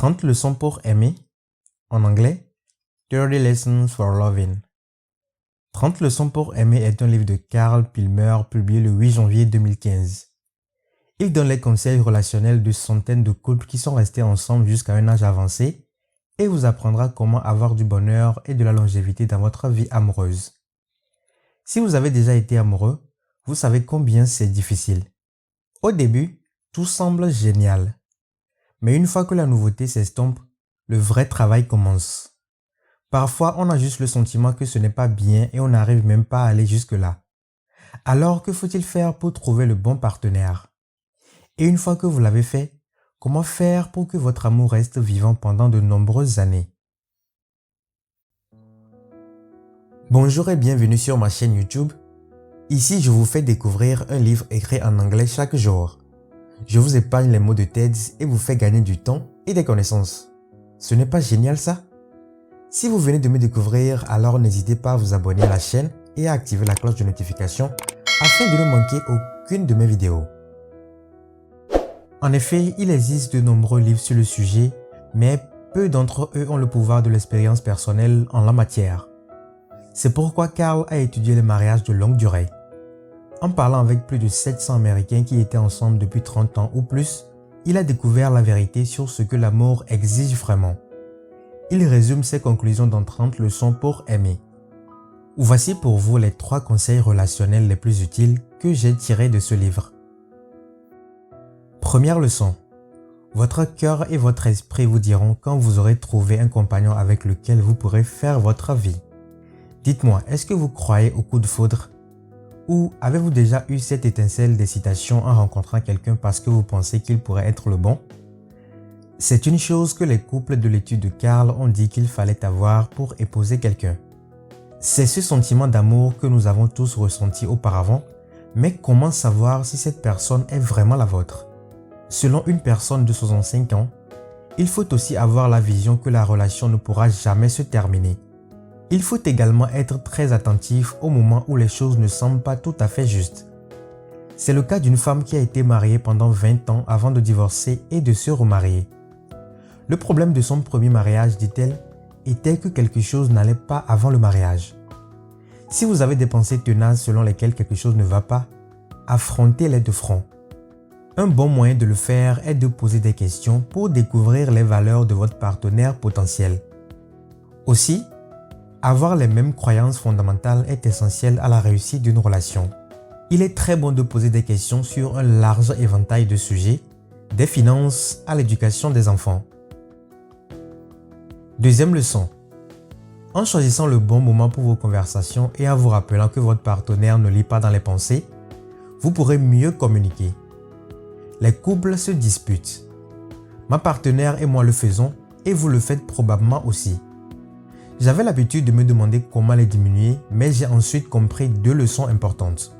30 leçons pour aimer, en anglais, 30 Lessons for Loving. 30 leçons pour aimer est un livre de Carl Pilmer publié le 8 janvier 2015. Il donne les conseils relationnels de centaines de couples qui sont restés ensemble jusqu'à un âge avancé et vous apprendra comment avoir du bonheur et de la longévité dans votre vie amoureuse. Si vous avez déjà été amoureux, vous savez combien c'est difficile. Au début, tout semble génial. Mais une fois que la nouveauté s'estompe, le vrai travail commence. Parfois, on a juste le sentiment que ce n'est pas bien et on n'arrive même pas à aller jusque-là. Alors, que faut-il faire pour trouver le bon partenaire? Et une fois que vous l'avez fait, comment faire pour que votre amour reste vivant pendant de nombreuses années? Bonjour et bienvenue sur ma chaîne YouTube. Ici, je vous fais découvrir un livre écrit en anglais chaque jour. Je vous épargne les mots de tête et vous fais gagner du temps et des connaissances. Ce n'est pas génial ça? Si vous venez de me découvrir, alors n'hésitez pas à vous abonner à la chaîne et à activer la cloche de notification afin de ne manquer aucune de mes vidéos. En effet, il existe de nombreux livres sur le sujet, mais peu d'entre eux ont le pouvoir de l'expérience personnelle en la matière. C'est pourquoi Carl a étudié les mariages de longue durée. En parlant avec plus de 700 Américains qui étaient ensemble depuis 30 ans ou plus, il a découvert la vérité sur ce que l'amour exige vraiment. Il résume ses conclusions dans 30 leçons pour aimer. Voici pour vous les 3 conseils relationnels les plus utiles que j'ai tirés de ce livre. Première leçon. Votre cœur et votre esprit vous diront quand vous aurez trouvé un compagnon avec lequel vous pourrez faire votre vie. Dites-moi, est-ce que vous croyez au coup de foudre? Ou avez-vous déjà eu cette étincelle d'excitation en rencontrant quelqu'un parce que vous pensez qu'il pourrait être le bon? C'est une chose que les couples de l'étude de Carl ont dit qu'il fallait avoir pour épouser quelqu'un. C'est ce sentiment d'amour que nous avons tous ressenti auparavant, mais comment savoir si cette personne est vraiment la vôtre? Selon une personne de 65 ans, il faut aussi avoir la vision que la relation ne pourra jamais se terminer. Il faut également être très attentif au moment où les choses ne semblent pas tout à fait justes. C'est le cas d'une femme qui a été mariée pendant 20 ans avant de divorcer et de se remarier. Le problème de son premier mariage, dit-elle, était que quelque chose n'allait pas avant le mariage. Si vous avez des pensées tenaces selon lesquelles quelque chose ne va pas, affrontez-les de front. Un bon moyen de le faire est de poser des questions pour découvrir les valeurs de votre partenaire potentiel. Aussi, avoir les mêmes croyances fondamentales est essentiel à la réussite d'une relation. Il est très bon de poser des questions sur un large éventail de sujets, des finances à l'éducation des enfants. Deuxième leçon. En choisissant le bon moment pour vos conversations et en vous rappelant que votre partenaire ne lit pas dans les pensées, vous pourrez mieux communiquer. Les couples se disputent. Ma partenaire et moi le faisons et vous le faites probablement aussi. J'avais l'habitude de me demander comment les diminuer, mais j'ai ensuite compris 2 leçons importantes.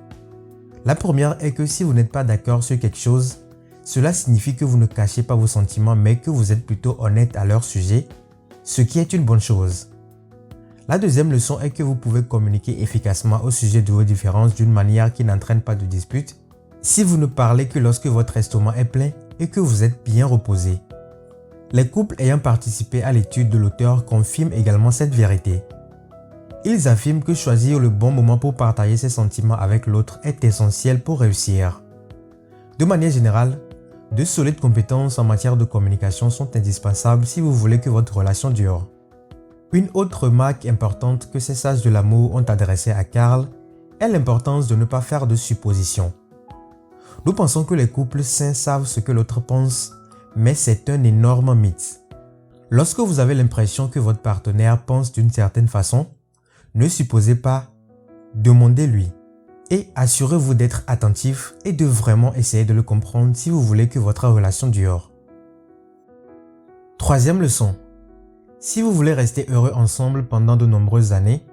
La première est que si vous n'êtes pas d'accord sur quelque chose, cela signifie que vous ne cachez pas vos sentiments mais que vous êtes plutôt honnête à leur sujet, ce qui est une bonne chose. La deuxième leçon est que vous pouvez communiquer efficacement au sujet de vos différences d'une manière qui n'entraîne pas de dispute si vous ne parlez que lorsque votre estomac est plein et que vous êtes bien reposé. Les couples ayant participé à l'étude de l'auteur confirment également cette vérité. Ils affirment que choisir le bon moment pour partager ses sentiments avec l'autre est essentiel pour réussir. De manière générale, de solides compétences en matière de communication sont indispensables si vous voulez que votre relation dure. Une autre remarque importante que ces sages de l'amour ont adressée à Carl est l'importance de ne pas faire de suppositions. Nous pensons que les couples sains savent ce que l'autre pense, mais c'est un énorme mythe. Lorsque vous avez l'impression que votre partenaire pense d'une certaine façon, ne supposez pas, demandez-lui. Et assurez-vous d'être attentif et de vraiment essayer de le comprendre si vous voulez que votre relation dure. Troisième leçon. Si vous voulez rester heureux ensemble pendant de nombreuses années,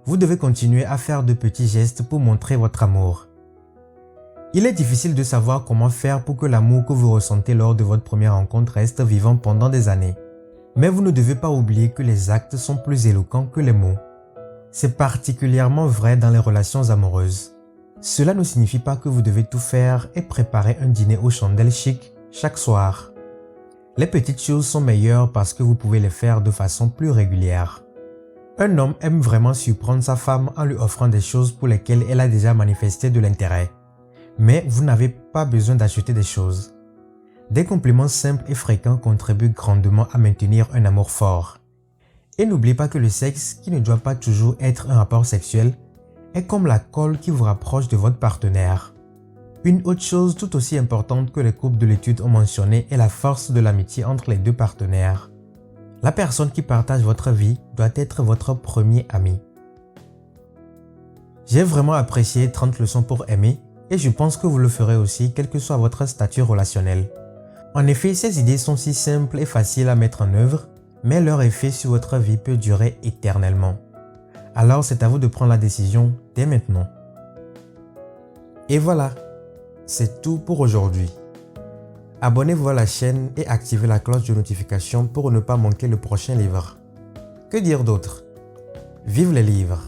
vous devez continuer à faire de petits gestes pour montrer votre amour. Il est difficile de savoir comment faire pour que l'amour que vous ressentez lors de votre première rencontre reste vivant pendant des années. Mais vous ne devez pas oublier que les actes sont plus éloquents que les mots. C'est particulièrement vrai dans les relations amoureuses. Cela ne signifie pas que vous devez tout faire et préparer un dîner aux chandelles chic chaque soir. Les petites choses sont meilleures parce que vous pouvez les faire de façon plus régulière. Un homme aime vraiment surprendre sa femme en lui offrant des choses pour lesquelles elle a déjà manifesté de l'intérêt. Mais vous n'avez pas besoin d'acheter des choses. Des compliments simples et fréquents contribuent grandement à maintenir un amour fort. Et n'oubliez pas que le sexe, qui ne doit pas toujours être un rapport sexuel, est comme la colle qui vous rapproche de votre partenaire. Une autre chose tout aussi importante que les couples de l'étude ont mentionné est la force de l'amitié entre les deux partenaires. La personne qui partage votre vie doit être votre premier ami. J'ai vraiment apprécié 30 leçons pour aimer et je pense que vous le ferez aussi quel que soit votre statut relationnel. En effet, ces idées sont si simples et faciles à mettre en œuvre, mais leur effet sur votre vie peut durer éternellement. Alors c'est à vous de prendre la décision dès maintenant. Et voilà, c'est tout pour aujourd'hui. Abonnez-vous à la chaîne et activez la cloche de notification pour ne pas manquer le prochain livre. Que dire d'autre? Vive les livres!